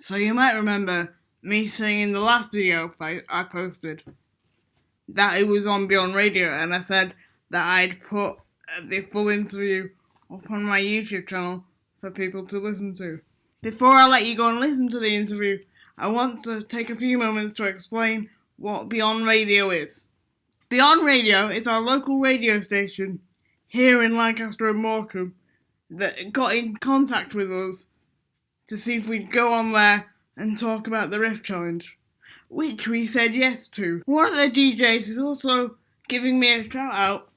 So you might remember me saying in the last video I posted that it was on Beyond Radio, and I said that I'd put the full interview up on my YouTube channel for people to listen to. Before I let you go and listen to the interview, I want to take a few moments to explain what Beyond Radio is. Beyond Radio is our local radio station here in Lancaster and Morecambe that got in contact with us to see if we'd go on there and talk about the Rift Challenge, which we said yes to. One of the DJs is also giving me a shout out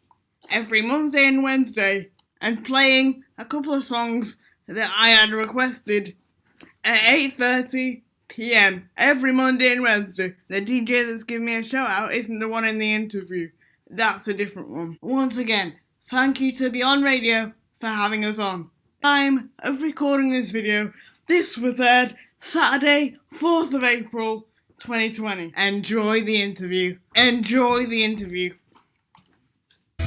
every Monday and Wednesday and playing a couple of songs that I had requested at 8:30 p.m. every Monday and Wednesday. The DJ that's giving me a shout out isn't the one in the interview. That's a different one. Once again, thank you to Beyond Radio for having us on. Time of recording this video, this was aired Saturday, 4th of April, 2020. Enjoy the interview. Enjoy the interview.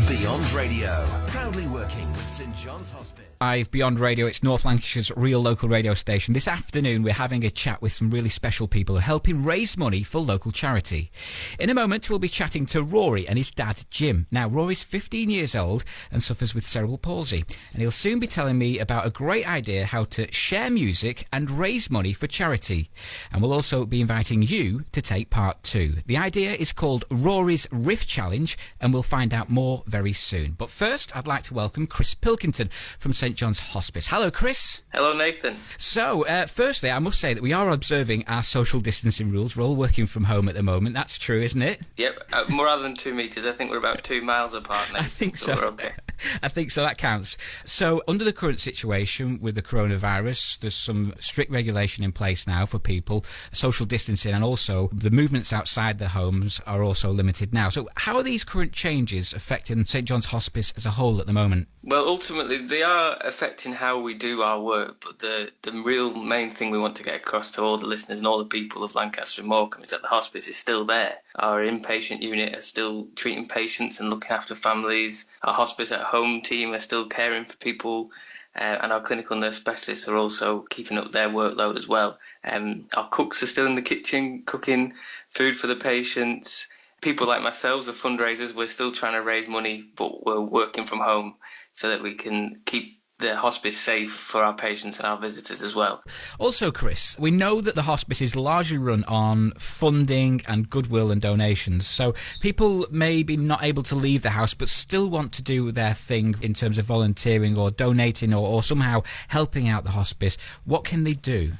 Beyond Radio, proudly working with St John's Hospice. Live Beyond Radio, it's North Lancashire's real local radio station. This afternoon we're having a chat with some really special people who are helping raise money for local charity. In a moment we'll be chatting to Rory and his dad Jim. Now Rory's 15 years old and suffers with cerebral palsy, and he'll soon be telling me about a great idea how to share music and raise money for charity. And we'll also be inviting you to take part too. The idea is called Rory's Rift Challenge, and we'll find out more very soon. But first I'd like to welcome Chris Pilkington from St John's Hospice. Hello, Chris. Hello, Nathan. So, firstly, I must say that we are observing our social distancing rules. We're all working from home at the moment. That's true, isn't it? Yep, more rather than 2 metres. I think we're about 2 miles apart now. I think so. We're okay. I think so, that counts. So, under the current situation with the coronavirus, there's some strict regulation in place now for people, social distancing, and also the movements outside the homes are also limited now. So, how are these current changes affecting St John's Hospice as a whole at the moment? Well, ultimately, they are affecting how we do our work, but the real main thing we want to get across to all the listeners and all the people of Lancaster and Morecambe is that the hospice is still there. Our inpatient unit are still treating patients and looking after families. Our hospice at home team are still caring for people, and our clinical nurse specialists are also keeping up their workload as well. Our cooks are still in the kitchen cooking food for the patients. People like myself, the fundraisers, we're still trying to raise money, but we're working from home so that we can keep the hospice safe for our patients and our visitors as well. Also, Chris, we know that the hospice is largely run on funding and goodwill and donations, so people may be not able to leave the house but still want to do their thing in terms of volunteering or donating or somehow helping out the hospice. What can they do?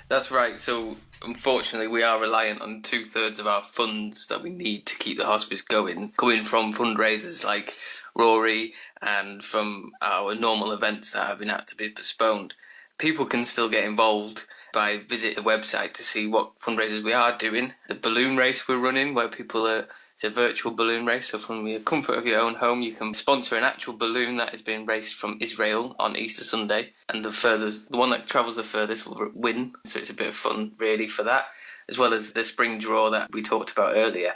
That's right. So unfortunately, we are reliant on 2/3 of our funds that we need to keep the hospice going from fundraisers like Rory and from our normal events that have been had to be postponed. People can still get involved by visiting the website to see what fundraisers we are doing. The balloon race we're running, where people are, it's a virtual balloon race, so from the comfort of your own home you can sponsor an actual balloon that is being raced from Israel on Easter Sunday, and the one that travels the furthest will win, so it's a bit of fun really for that, as well as the spring draw that we talked about earlier.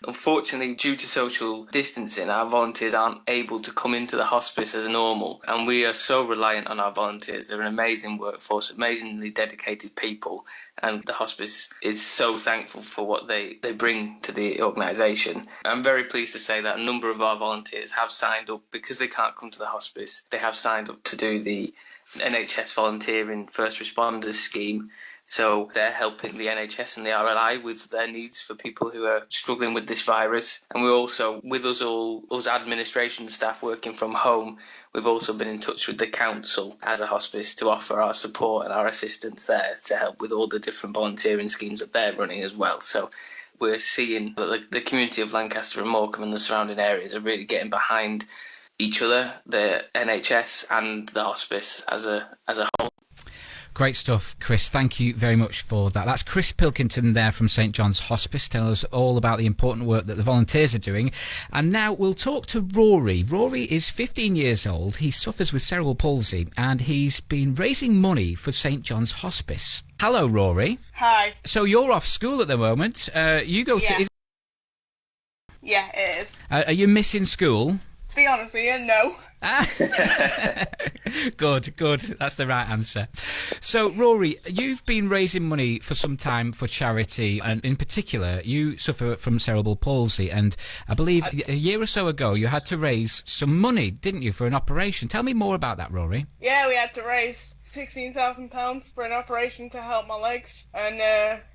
Unfortunately, due to social distancing, our volunteers aren't able to come into the hospice as normal, and we are so reliant on our volunteers. They're an amazing workforce, amazingly dedicated people, and the hospice is so thankful for what they bring to the organisation. I'm very pleased to say that a number of our volunteers have signed up because they can't come to the hospice. They have signed up to do the NHS volunteering first responders scheme. So they're helping the NHS and the RLI with their needs for people who are struggling with this virus. And we're also, with us administration staff working from home, we've also been in touch with the council as a hospice to offer our support and our assistance there to help with all the different volunteering schemes that they're running as well. So we're seeing that the community of Lancaster and Morecambe and the surrounding areas are really getting behind each other, the NHS and the hospice as a whole. Great stuff, Chris. Thank you very much for that. That's Chris Pilkington there from St John's Hospice telling us all about the important work that the volunteers are doing. And now we'll talk to Rory. Rory is 15 years old. He suffers with cerebral palsy and he's been raising money for St John's Hospice. Hello, Rory. Hi. So you're off school at the moment. You go to... Yeah, it is. Are you missing school? To be honest with you, no. Good. That's the right answer. So, Rory, you've been raising money for some time for charity, and in particular, you suffer from cerebral palsy, and I believe a year or so ago you had to raise some money, didn't you, for an operation? Tell me more about that, Rory. Yeah, we had to raise £16,000 for an operation to help my legs, and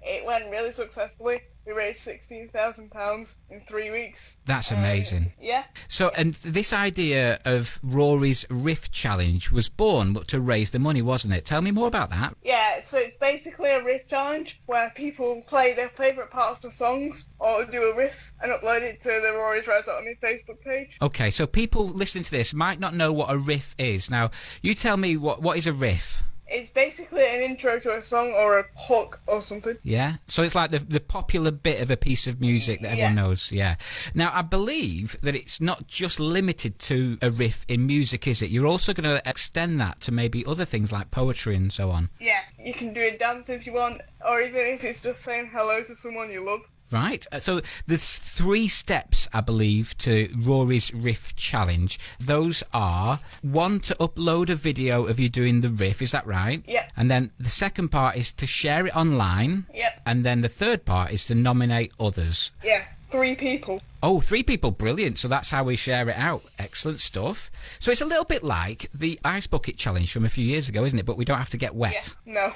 it went really successfully. We raised £16,000 in 3 weeks. That's amazing. Yeah. So, and this idea of Rory's Riff Challenge was born to raise the money, wasn't it? Tell me more about that. Yeah, so it's basically a riff challenge where people play their favourite parts of songs or do a riff and upload it to the Rory's Red Dot on my Facebook page. Okay, so people listening to this might not know what a riff is. Now, you tell me what is a riff? It's basically an intro to a song or a hook or something. Yeah? So it's like the popular bit of a piece of music that everyone knows, yeah. Now, I believe that it's not just limited to a riff in music, is it? You're also going to extend that to maybe other things like poetry and so on. Yeah, you can do a dance if you want, or even if it's just saying hello to someone you love. Right. So there's 3 steps, I believe, to Rory's Riff Challenge. Those are, 1, to upload a video of you doing the riff. Is that right? Yeah. And then the second part is to share it online. Yep. And then the third part is to nominate others. Yeah, 3 people. Oh, 3 people. Brilliant. So that's how we share it out. Excellent stuff. So it's a little bit like the Ice Bucket Challenge from a few years ago, isn't it? But we don't have to get wet. Yeah, no,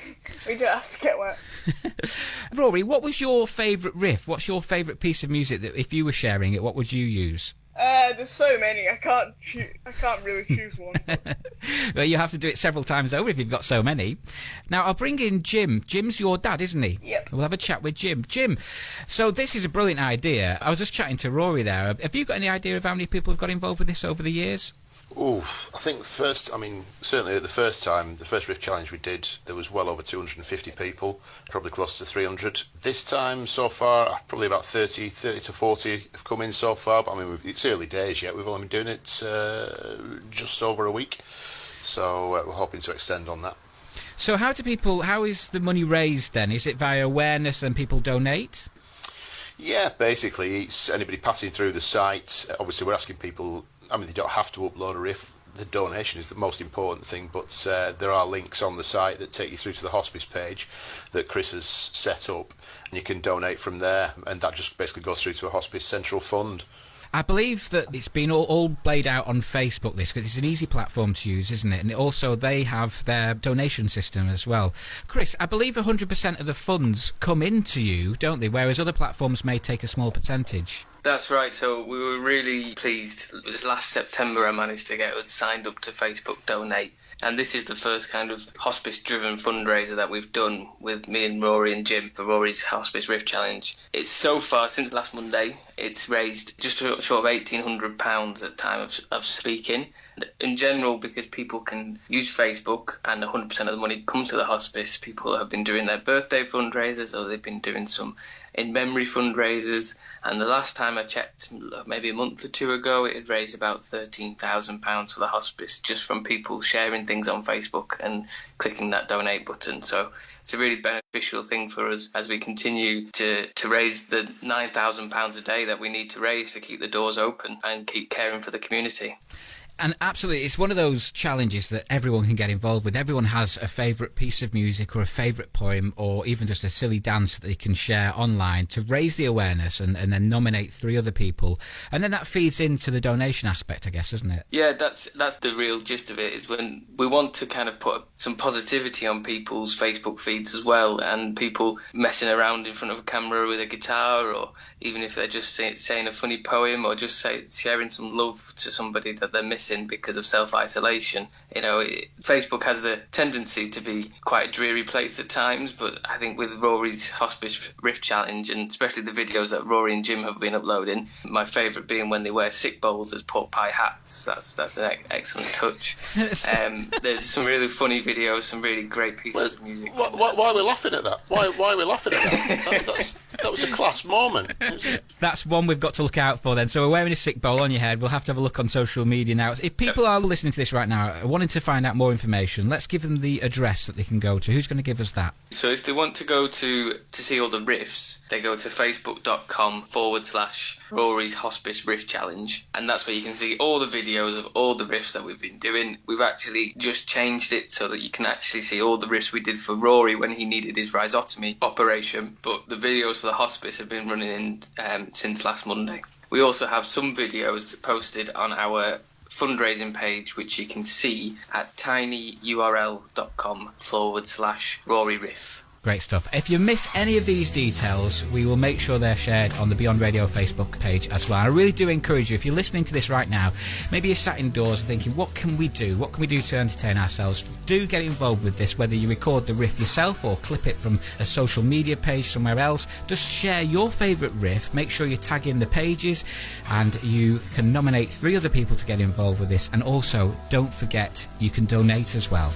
we don't have to get wet. Rory, what was your favourite riff? What's your favourite piece of music that if you were sharing it, what would you use? There's so many. I can't really choose one. Well, you have to do it several times over if you've got so many. Now, I'll bring in Jim. Jim's your dad, isn't he? Yep. We'll have a chat with Jim. Jim, so this is a brilliant idea. I was just chatting to Rory there. Have you got any idea of how many people have got involved with this over the years? Oof, I think certainly at the first Riff Challenge we did, there was well over 250 people, probably close to 300. This time, so far, probably about 30 to 40 have come in so far, but I mean, it's early days yet. We've only been doing it just over a week, so we're hoping to extend on that. So how is the money raised then? Is it via awareness and people donate? Yeah, basically, it's anybody passing through the site. Obviously, we're asking people, they don't have to upload a riff. The donation is the most important thing, but there are links on the site that take you through to the Hospice page that Chris has set up, and you can donate from there, and that just basically goes through to a Hospice Central Fund. I believe that it's been all laid out on Facebook, this, because it's an easy platform to use, isn't it? And also they have their donation system as well. Chris, I believe 100% of the funds come into you, don't they? Whereas other platforms may take a small percentage. That's right. So we were really pleased. It was last September I managed to get us signed up to Facebook Donate. And this is the first kind of hospice-driven fundraiser that we've done with me and Rory and Jim for Rory's Hospice Riff Challenge. It's so far, since last Monday, it's raised just short of £1,800 at time of speaking. In general, because people can use Facebook and 100% of the money comes to the hospice, people have been doing their birthday fundraisers or they've been doing some in-memory fundraisers. And the last time I checked, maybe a month or 2 ago, it had raised about £13,000 for the hospice just from people sharing things on Facebook and clicking that donate button. So it's a really beneficial thing for us as we continue to raise the £9,000 a day that we need to raise to keep the doors open and keep caring for the community. And absolutely, it's one of those challenges that everyone can get involved with. Everyone has a favourite piece of music or a favourite poem or even just a silly dance that they can share online to raise the awareness and then nominate 3 other people. And then that feeds into the donation aspect, I guess, doesn't it? Yeah, that's the real gist of it, is when we want to kind of put some positivity on people's Facebook feeds as well, and people messing around in front of a camera with a guitar, or even if they're just saying a funny poem or just sharing some love to somebody that they're missing because of self-isolation. Facebook has the tendency to be quite a dreary place at times, but I think with Rory's Hospice Riff Challenge, and especially the videos that Rory and Jim have been uploading, my favourite being when they wear sick bowls as pork pie hats. That's an excellent touch. There's some really funny videos, some really great pieces of music. Why are we laughing at that? Why are we laughing at that? that was a class moment. That's one we've got to look out for then. So we're wearing a sick bowl on your head. We'll have to have a look on social media now. If people are listening to this right now, wanting to find out more information, let's give them the address that they can go to. Who's going to give us that? So if they want to go to see all the riffs, they go to facebook.com/Rory's Hospice Riff Challenge, and that's where you can see all the videos of all the riffs that we've been doing. We've actually just changed it so that you can actually see all the riffs we did for Rory when he needed his rhizotomy operation, but the videos for the hospice have been running since last Monday. We also have some videos posted on our fundraising page, which you can see at tinyurl.com/Rory Riff. Great stuff. If you miss any of these details, we will make sure they're shared on the Beyond Radio Facebook page as well. I really do encourage you, if you're listening to this right now, maybe you're sat indoors thinking, what can we do? What can we do to entertain ourselves? Do get involved with this, whether you record the riff yourself or clip it from a social media page somewhere else. Just share your favourite riff. Make sure you tag in the pages, and you can nominate 3 other people to get involved with this. And also, don't forget, you can donate as well.